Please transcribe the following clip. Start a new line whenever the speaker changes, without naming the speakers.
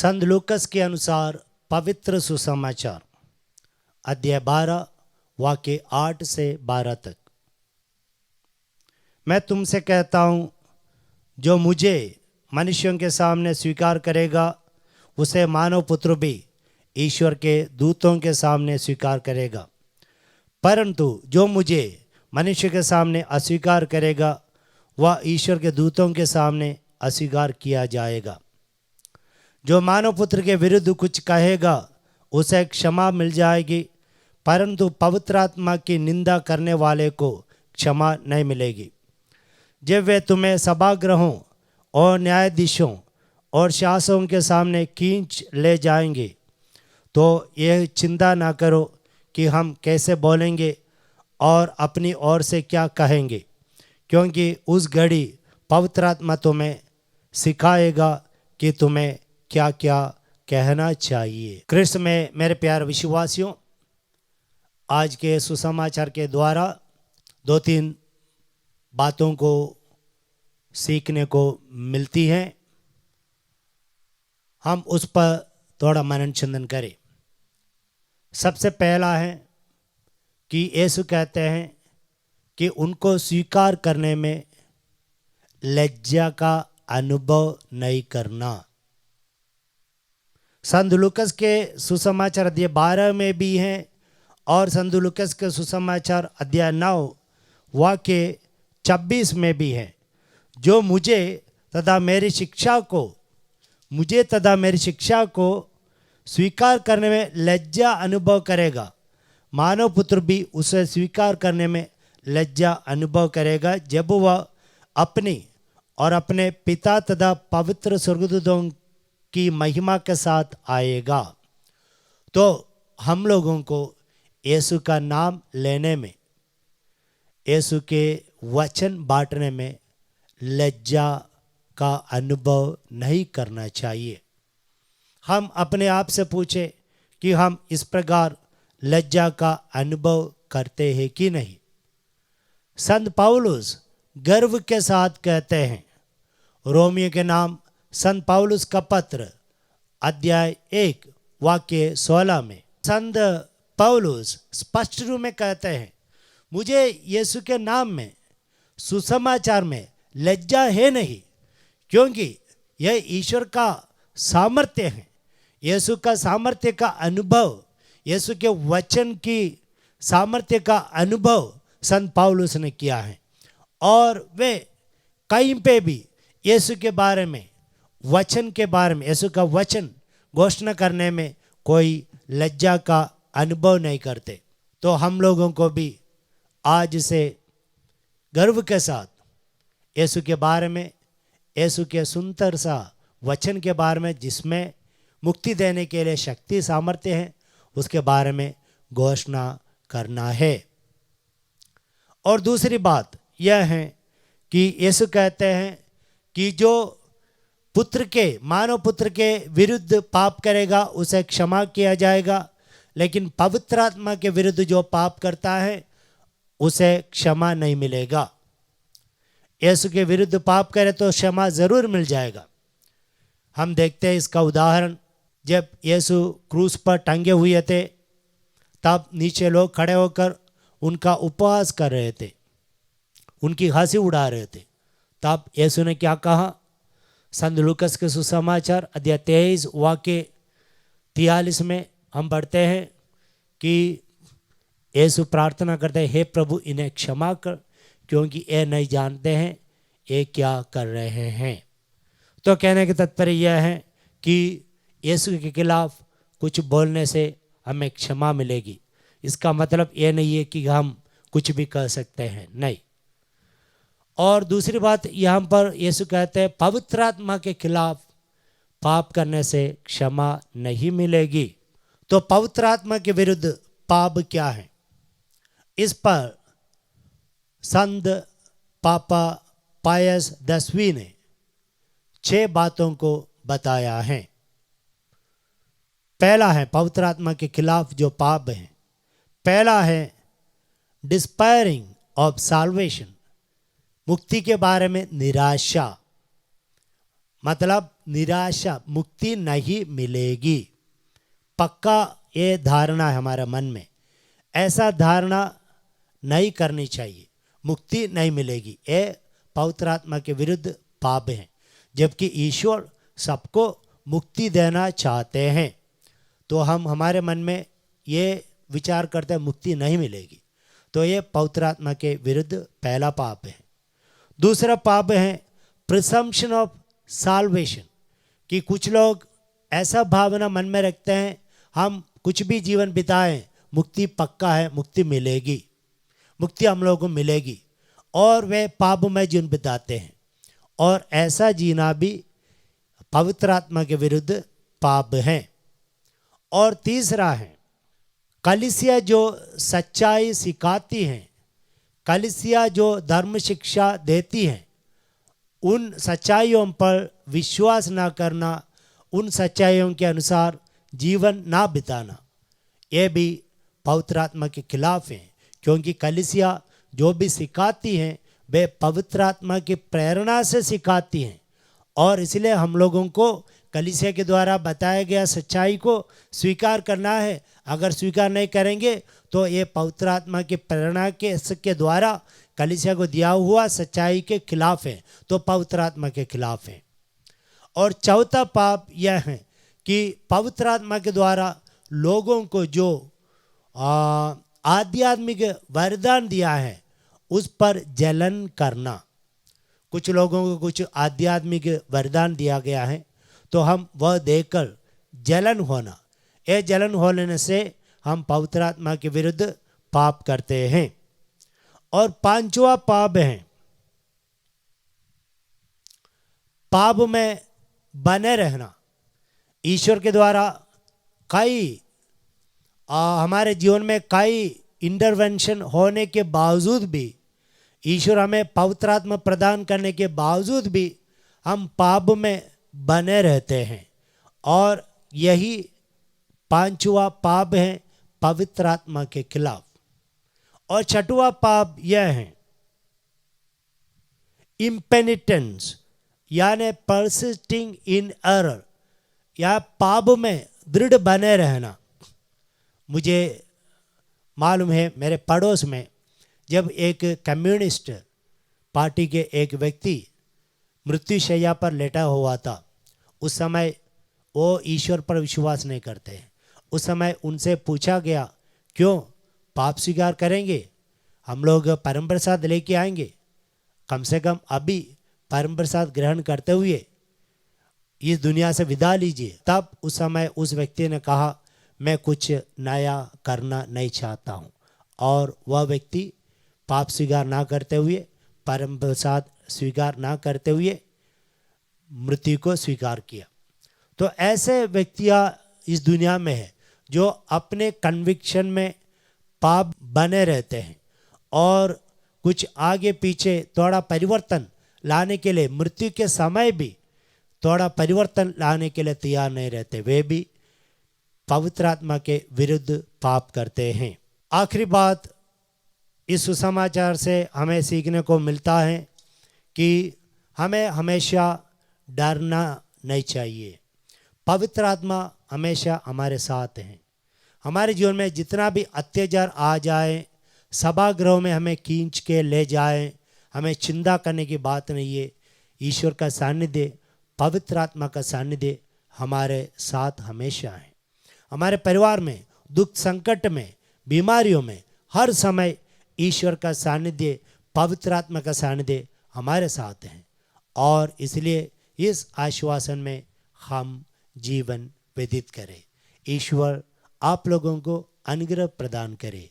संत लूकस के अनुसार पवित्र सुसमाचार अध्याय 12 वाक्य 8 से 12 तक। मैं तुमसे कहता हूँ, जो मुझे मनुष्यों के सामने स्वीकार करेगा उसे मानव पुत्र भी ईश्वर के दूतों के सामने स्वीकार करेगा। परंतु जो मुझे मनुष्य के सामने अस्वीकार करेगा वह ईश्वर के दूतों के सामने अस्वीकार किया जाएगा। जो मानव पुत्र के विरुद्ध कुछ कहेगा उसे क्षमा मिल जाएगी, परंतु पवित्र आत्मा की निंदा करने वाले को क्षमा नहीं मिलेगी। जब वे तुम्हें सभागृहों और न्यायाधीशों और शासकों के सामने खींच ले जाएंगे तो यह चिंता ना करो कि हम कैसे बोलेंगे और अपनी ओर से क्या कहेंगे, क्योंकि उस घड़ी पवित्र आत्मा तुम्हें सिखाएगा कि तुम्हें क्या क्या कहना चाहिए। कृष्ण में मेरे प्यारे विश्वासियों, आज के सुसमाचार के द्वारा 2-3 बातों को सीखने को मिलती हैं। हम उस पर थोड़ा मनन चिंतन करें। सबसे पहला है कि यीशु कहते हैं कि उनको स्वीकार करने में लज्जा का अनुभव नहीं करना। संत लूकस के सुसमाचार अध्याय 12 में भी हैं और संत लूकस के सुसमाचार अध्याय 9 वाक्य 26 में भी है। जो मुझे तथा मेरी शिक्षा को स्वीकार करने में लज्जा अनुभव करेगा, मानव पुत्र भी उसे स्वीकार करने में लज्जा अनुभव करेगा जब वह अपनी और अपने पिता तथा पवित्र स्वर्गदूतों की महिमा के साथ आएगा। तो हम लोगों को यीशु का नाम लेने में, यीशु के वचन बांटने में लज्जा का अनुभव नहीं करना चाहिए। हम अपने आप से पूछें कि हम इस प्रकार लज्जा का अनुभव करते हैं कि नहीं। संत पौलुस गर्व के साथ कहते हैं, रोमियो के नाम संत पौलुस का पत्र अध्याय 1 वाक्य 16 में संत पौलुस स्पष्ट रूप में कहते हैं, मुझे यीशु के नाम में सुसमाचार में लज्जा है नहीं, क्योंकि यह ईश्वर का सामर्थ्य है। यीशु का सामर्थ्य का अनुभव, यीशु के वचन की सामर्थ्य का अनुभव संत पौलुस ने किया है और वे कहीं पे भी यीशु के बारे में, वचन के बारे में, यीशु का वचन घोषणा करने में कोई लज्जा का अनुभव नहीं करते। तो हम लोगों को भी आज से गर्व के साथ यीशु के बारे में, यीशु के सुंदर सा वचन के बारे में जिसमें मुक्ति देने के लिए शक्ति सामर्थ्य है, उसके बारे में घोषणा करना है। और दूसरी बात यह है कि यीशु कहते हैं कि जो मानव पुत्र के विरुद्ध पाप करेगा उसे क्षमा किया जाएगा, लेकिन पवित्र आत्मा के विरुद्ध जो पाप करता है उसे क्षमा नहीं मिलेगा। यीशु के विरुद्ध पाप करे तो क्षमा जरूर मिल जाएगा। हम देखते हैं इसका उदाहरण, जब यीशु क्रूस पर टंगे हुए थे तब नीचे लोग खड़े होकर उनका उपवास कर रहे थे, उनकी हंसी उड़ा रहे थे। तब यीशु ने क्या कहा? संत लूकस के सुसमाचार अध्याय 23 वाक्य 43 में हम पढ़ते हैं कि यीशु प्रार्थना करते हैं, हे प्रभु इन्हें क्षमा कर, क्योंकि ये नहीं जानते हैं ये क्या कर रहे हैं। तो कहने के तात्पर्य यह है कि यीशु के खिलाफ कुछ बोलने से हमें क्षमा मिलेगी। इसका मतलब ये नहीं है कि हम कुछ भी कर सकते हैं, नहीं। और दूसरी बात यहाँ पर यीशु कहते हैं पवित्र आत्मा के खिलाफ पाप करने से क्षमा नहीं मिलेगी। तो पवित्र आत्मा के विरुद्ध पाप क्या है? इस पर संत पापा पायस 10वीं ने 6 बातों को बताया है। पहला है पवित्र आत्मा के खिलाफ जो पाप है। पहला है डिस्पायरिंग ऑफ साल्वेशन, मुक्ति के बारे में निराशा, मतलब निराशा मुक्ति नहीं मिलेगी। पक्का ये धारणा है हमारे मन में, ऐसा धारणा नहीं करनी चाहिए, मुक्ति नहीं मिलेगी। ये पवित्र आत्मा के विरुद्ध पाप है, जबकि ईश्वर सबको मुक्ति देना चाहते हैं। तो हम हमारे मन में ये विचार करते हैं मुक्ति नहीं मिलेगी, तो ये पवित्र आत्मा के विरुद्ध पहला पाप है। दूसरा पाप है प्रिजम्पशन ऑफ साल्वेशन, कि कुछ लोग ऐसा भावना मन में रखते हैं हम कुछ भी जीवन बिताएं मुक्ति पक्का है, मुक्ति मिलेगी, मुक्ति हम लोगों को मिलेगी, और वे पाप में जीवन बिताते हैं। और ऐसा जीना भी पवित्र आत्मा के विरुद्ध पाप है। और तीसरा है कलीसिया जो सच्चाई सिखाती हैं, कलीसिया जो धर्म शिक्षा देती हैं, उन सच्चाइयों पर विश्वास ना करना, उन सच्चाइयों के अनुसार जीवन ना बिताना, ये भी पवित्र आत्मा के खिलाफ है। क्योंकि कलीसिया जो भी सिखाती हैं वे पवित्र आत्मा की प्रेरणा से सिखाती हैं, और इसलिए हम लोगों को कलीसिया के द्वारा बताया गया सच्चाई को स्वीकार करना है। अगर स्वीकार नहीं करेंगे तो ये पवित्र आत्मा की प्रेरणा के द्वारा कलीसिया को दिया हुआ सच्चाई के खिलाफ है, तो पवित्र आत्मा के खिलाफ है। और चौथा पाप यह है कि पवित्र आत्मा के द्वारा लोगों को जो आध्यात्मिक वरदान दिया है उस पर जलन करना। कुछ लोगों को कुछ आध्यात्मिक वरदान दिया गया है तो हम वह देकर जलन होना, ये जलन होने से हम पवित्र आत्मा के विरुद्ध पाप करते हैं। और पांचवा पाप है पाप में बने रहना। ईश्वर के द्वारा कई हमारे जीवन में कई इंटरवेंशन होने के बावजूद भी, ईश्वर हमें पवित्र आत्मा प्रदान करने के बावजूद भी हम पाप में बने रहते हैं। और यही पांचवा पाप है पवित्र आत्मा के खिलाफ। और छठवां पाप यह है इम्पेनिटेंस, यानी परसिस्टिंग इन एरर, या पाप में दृढ़ बने रहना। मुझे मालूम है मेरे पड़ोस में जब एक कम्युनिस्ट पार्टी के एक व्यक्ति मृत्युशैया पर लेटा हुआ था, उस समय वो ईश्वर पर विश्वास नहीं करते हैं। उस समय उनसे पूछा गया क्यों पाप स्वीकार करेंगे, हम लोग परम प्रसाद लेके आएंगे, कम से कम अभी परम प्रसाद ग्रहण करते हुए इस दुनिया से विदा लीजिए। तब उस समय उस व्यक्ति ने कहा मैं कुछ नया करना नहीं चाहता हूँ, और वह व्यक्ति पाप स्वीकार ना करते हुए, परम प्रसाद स्वीकार ना करते हुए मृत्यु को स्वीकार किया। तो ऐसे व्यक्तियाँ इस दुनिया में है जो अपने कन्विक्शन में पाप बने रहते हैं और कुछ आगे पीछे थोड़ा परिवर्तन लाने के लिए, मृत्यु के समय भी थोड़ा परिवर्तन लाने के लिए तैयार नहीं रहते, वे भी पवित्र आत्मा के विरुद्ध पाप करते हैं। आखिरी बात इस सुसमाचार से हमें सीखने को मिलता है कि हमें हमेशा डरना नहीं चाहिए। पवित्र आत्मा हमेशा हमारे साथ है। हमारे जीवन में जितना भी अत्याचार आ जाए, सभागृह में हमें खींच के ले जाए, हमें चिंता करने की बात नहीं है। ईश्वर का सानिध्य, पवित्र आत्मा का सानिध्य हमारे साथ हमेशा है। हमारे परिवार में दुख संकट में, बीमारियों में हर समय ईश्वर का सानिध्य, पवित्र आत्मा का सानिध्य हमारे साथ है, और इसलिए इस आश्वासन में हम जीवन व्यतीत करें। ईश्वर आप लोगों को अनुग्रह प्रदान करे।